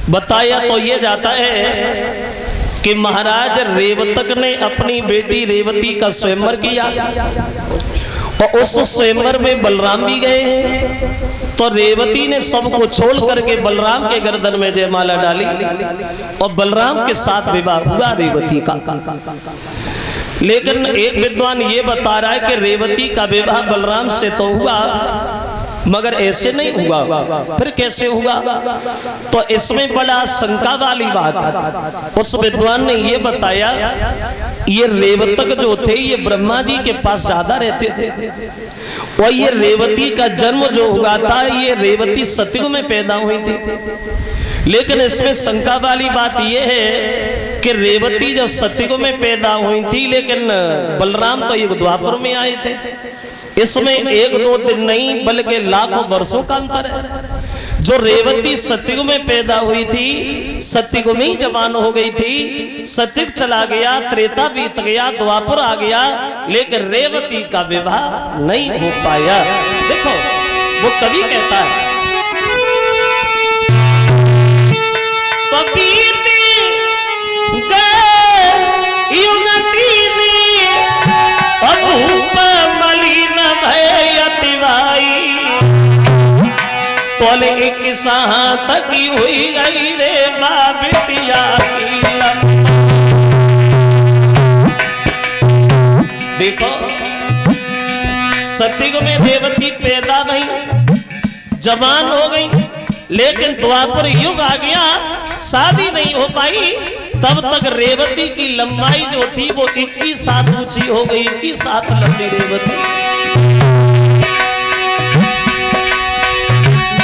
बताया तो ये जाता है कि महाराज रेवतक ने अपनी बेटी रेवती का स्वयंवर किया और उस स्वयंवर में बलराम भी गए हैं। तो रेवती ने सबको छोड़ करके बलराम के गर्दन में जयमाला डाली और बलराम के साथ विवाह हुआ रेवती का। लेकिन एक विद्वान ये बता रहा है कि रेवती का विवाह बलराम से तो हुआ मगर ऐसे नहीं हुआ, फिर कैसे हुआ? तो इसमें बड़ा शंका वाली बात है। उस विद्वान ने ये बताया ये रेवतक जो थे ये ब्रह्मा जी के पास ज्यादा रहते थे और ये रेवती का जन्म जो हुआ था ये रेवती सतयुग में पैदा हुई थी। लेकिन इसमें शंका वाली बात यह है कि रेवती जब सतयुग में पैदा हुई थी लेकिन बलराम तो युग द्वापर में आए थे। इसमें एक दो दिन नहीं बल्कि लाखों वर्षों का अंतर है। जो रेवती सतयुग में पैदा हुई थी सतयुग में ही जवान हो गई थी। सतयुग चला गया, त्रेता बीत गया, द्वापर आ गया, लेकिन रेवती का विवाह नहीं हो पाया। देखो वो कवि कहता है तो बीती गए युग तीनी अभूप मलिन भयति भाई तोले एक तक हुई गई रे माँ बिटिया की लम्बा। देखो सतयुग में रेवती पैदा नहीं जवान हो गई, लेकिन द्वापर युग आ गया, शादी नहीं हो पाई। तब तक रेवती की लंबाई जो थी वो 21 हाथ ऊंची हो गई, 21 हाथ लंबी रेवती।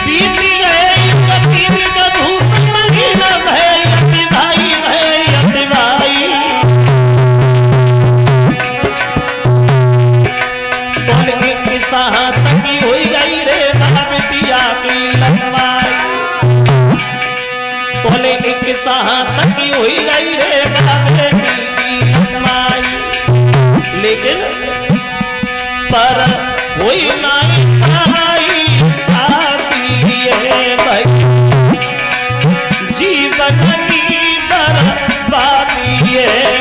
बीती गए युग तीन अभूप मलिन भयति भाई भयति भाई तोले 21 हाथ की हुई गई रे माँ बिटिया की लंबाई। तोले 21 हाथ की हुई गई रे बेटी की लंबाई। लेकिन पर हुई नहीं पाई शादी है भाई, जीवन की बर्बादी है।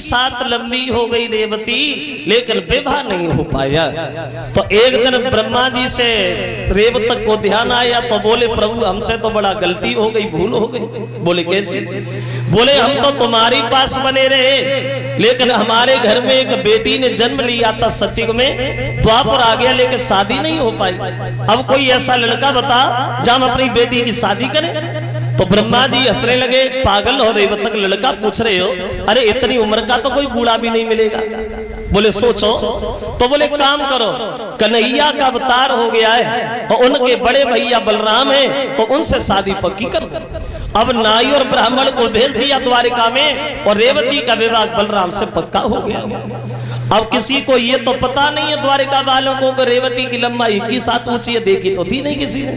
साथ लंबी हो गई रेवती, लेकिन विवाह नहीं हो पाया। तो एक दिन ब्रह्मा जी से रेवतक को ध्यान आया तो बोले प्रभु हमसे तो बड़ा गलती हो गई, भूल हो गई। बोले कैसे? बोले हम तो तुम्हारे पास बने रहे, लेकिन हमारे घर में एक बेटी ने जन्म लिया था सतयुग में, द्वापर आ गया लेकिन शादी नहीं हो पाई। अब कोई ऐसा लड़का बता जहाँ हम अपनी बेटी की शादी करें। तो ब्रह्मा जी हंसने लगे, पागल हो रेवतक, लड़का पूछ रहे हो? अरे इतनी उम्र का तो कोई बूढ़ा भी नहीं मिलेगा। बोले सोचो। तो बोले काम करो, कन्हैया का अवतार हो गया है और उनके बड़े भैया बलराम हैं, तो उनसे शादी पक्की कर दो। अब नाई और ब्राह्मण को भेज दिया द्वारिका में और रेवती का विवाह बलराम से पक्का हो गया। अब किसी को ये तो पता नहीं है द्वारिका वालों को कि रेवती की लंबाई 21 हाथ ऊंची है, देखी तो थी नहीं किसी ने।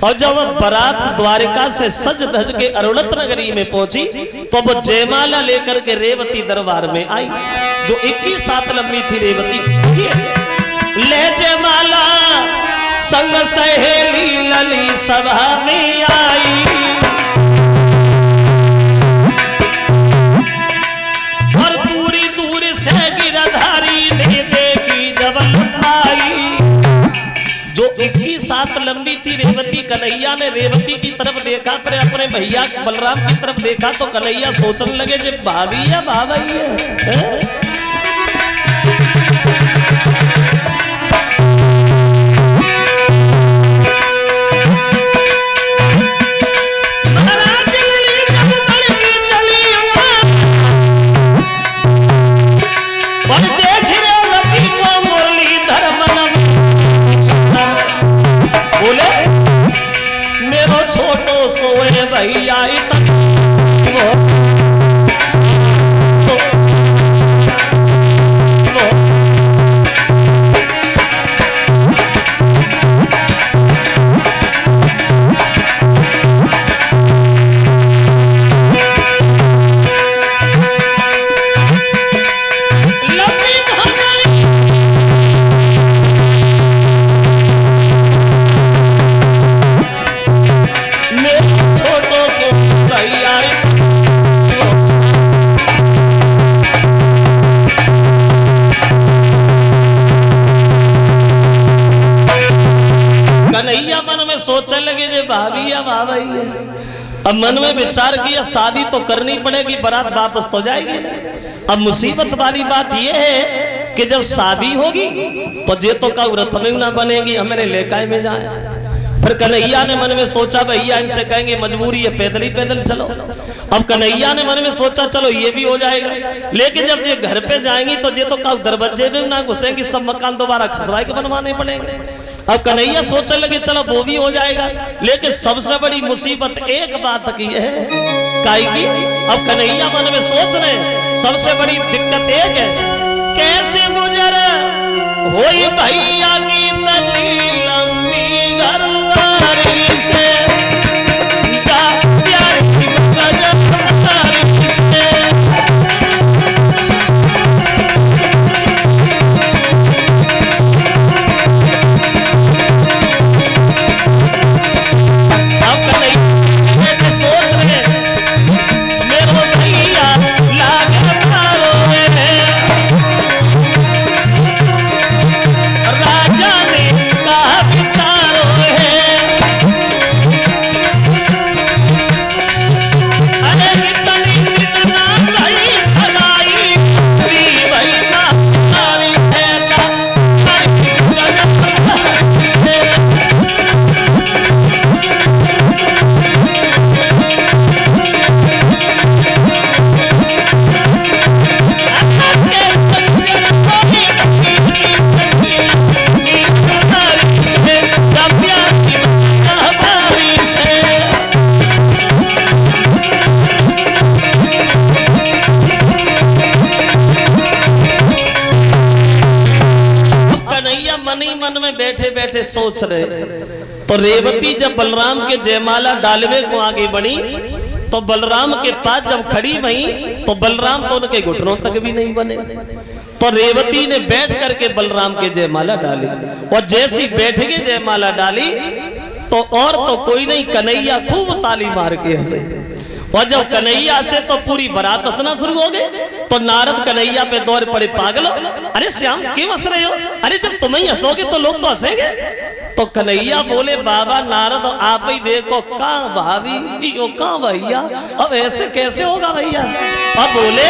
और जब बारात द्वारिका से सज धज के अरुणत नगरी में पहुंची तो वो जयमाला लेकर के रेवती दरबार में आई, जो 21 हाथ लंबी थी रेवती। ले जयमाला संग सहेली लली सभा में आई, और दूरी दूर से गिरधारी ने देखी जब आई। जो 21 हाथ लंबी थी रेवती, कन्हैया ने रेवती की तरफ देखा, फिर अपने भैया बलराम की तरफ देखा तो कन्हैया सोचने लगे जे भाभी या भाभी है? भैया अब आ गई है। अब मन में विचार किया शादी तो करनी पड़ेगी, बारात वापस तो जाएगी नहीं। अब मुसीबत वाली बात यह है कि जब शादी होगी तो जे तो का व्रत में ना बनेगी, हमें लेकाय में जाए। फिर कन्हैया ने मन में सोचा भैया इनसे कहेंगे मजबूरी है, पैदल ही पैदल चलो। अब कन्हैया ने मन में सोचा चलो ये भी हो जाएगा, लेकिन जब ये घर पे जाएंगी तो ये तो का दरवाजे में ना घुसेंगी, सब मकान दोबारा खसवाई के बनवाने पड़ेंगे। अब कन्हैया सोचने लगे चलो वो भी हो जाएगा, लेकिन सबसे बड़ी मुसीबत एक बात की है काई की। अब कन्हैया मन में सोच रहे सबसे बड़ी दिक्कत एक है, कैसे गुजर होई भैया की तनी लंबी घरवारी से, जा प्यार की गजरारी से। अब कन्हैया सोच रहे मेरो भैया लागे मारो है, राजा ने कहा विचारो है, अरे इतनी इतना भाई सगाई भाई ना नारी है ना मन में बैठे बैठे सोच रहे। तो रेवती जब बलराम के जयमाला डालवे को आगे बढ़ी तो बलराम के पास जब खड़ी वही तो बलराम तो उनके घुटनों तक भी नहीं बने। तो रेवती ने बैठ करके बलराम के जयमाला डाली, और जैसी बैठ के जयमाला डाली तो और तो कोई नहीं, कन्हैया खूब ताली मार के हंसे। और जब कन्हैया से तो पूरी बारात हंसना शुरू हो गए। तो नारद कन्हैया पे दौड़ पड़े, पागल हो, अरे श्याम क्यों हंस रहे हो, अरे जब तुम ही हंसोगे तो लोग तो हंसेंगे। तो कन्हैया बोले बाबा नारद आप ही देखो, कहाँ भाभी यो कहाँ भैया, अब ऐसे कैसे होगा भैया। अब बोले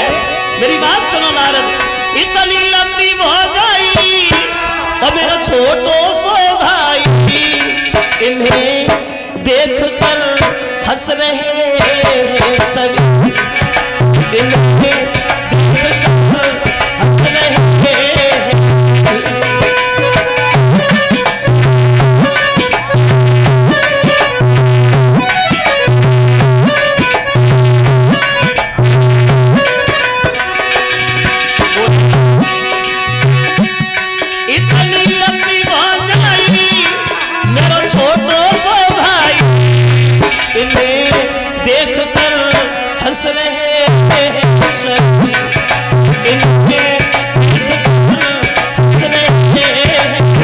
मेरी बात सुनो नारद, इतनी लंबी हो गई और मेरा छोटो सो भाई, इन्हें देख कर हंस रहे सभी, इन्हें देख कर हंस रहे। इतनी लंबी बात आई मेरा छोटो सो भाई, इन्हें देख कर हंस रहे सभी, इन्हें देख कर हंस रहे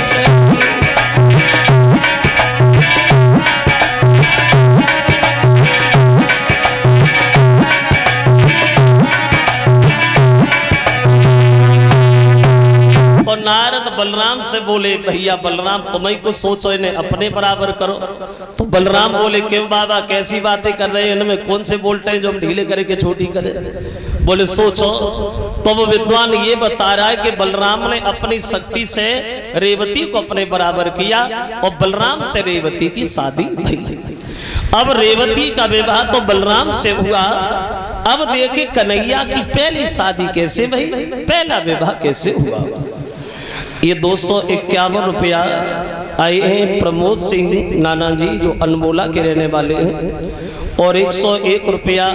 सभी। तो नारद बलराम से बोले भैया बलराम तुम्हें कुछ सोचो, इन्हें अपने बराबर करो। तो बलराम बोले क्यों बाबा कैसी बातें कर रहे हैं, इनमें कौन से बोलते हैं जो हम ढीले करे के छोटी करे। बोले सोचो। तो वो विद्वान ये बता रहा है कि बलराम ने अपनी शक्ति से रेवती को अपने बराबर किया और बलराम से रेवती की शादी भई। अब रेवती का विवाह तो बलराम से हुआ। अब देखे कन्हैया की पहली शादी कैसे भई, पहला विवाह कैसे हुआ। ये 251 रुपया आए हैं प्रमोद सिंह नाना जी जो अनमोला के रहने वाले हैं, और 101 रुपया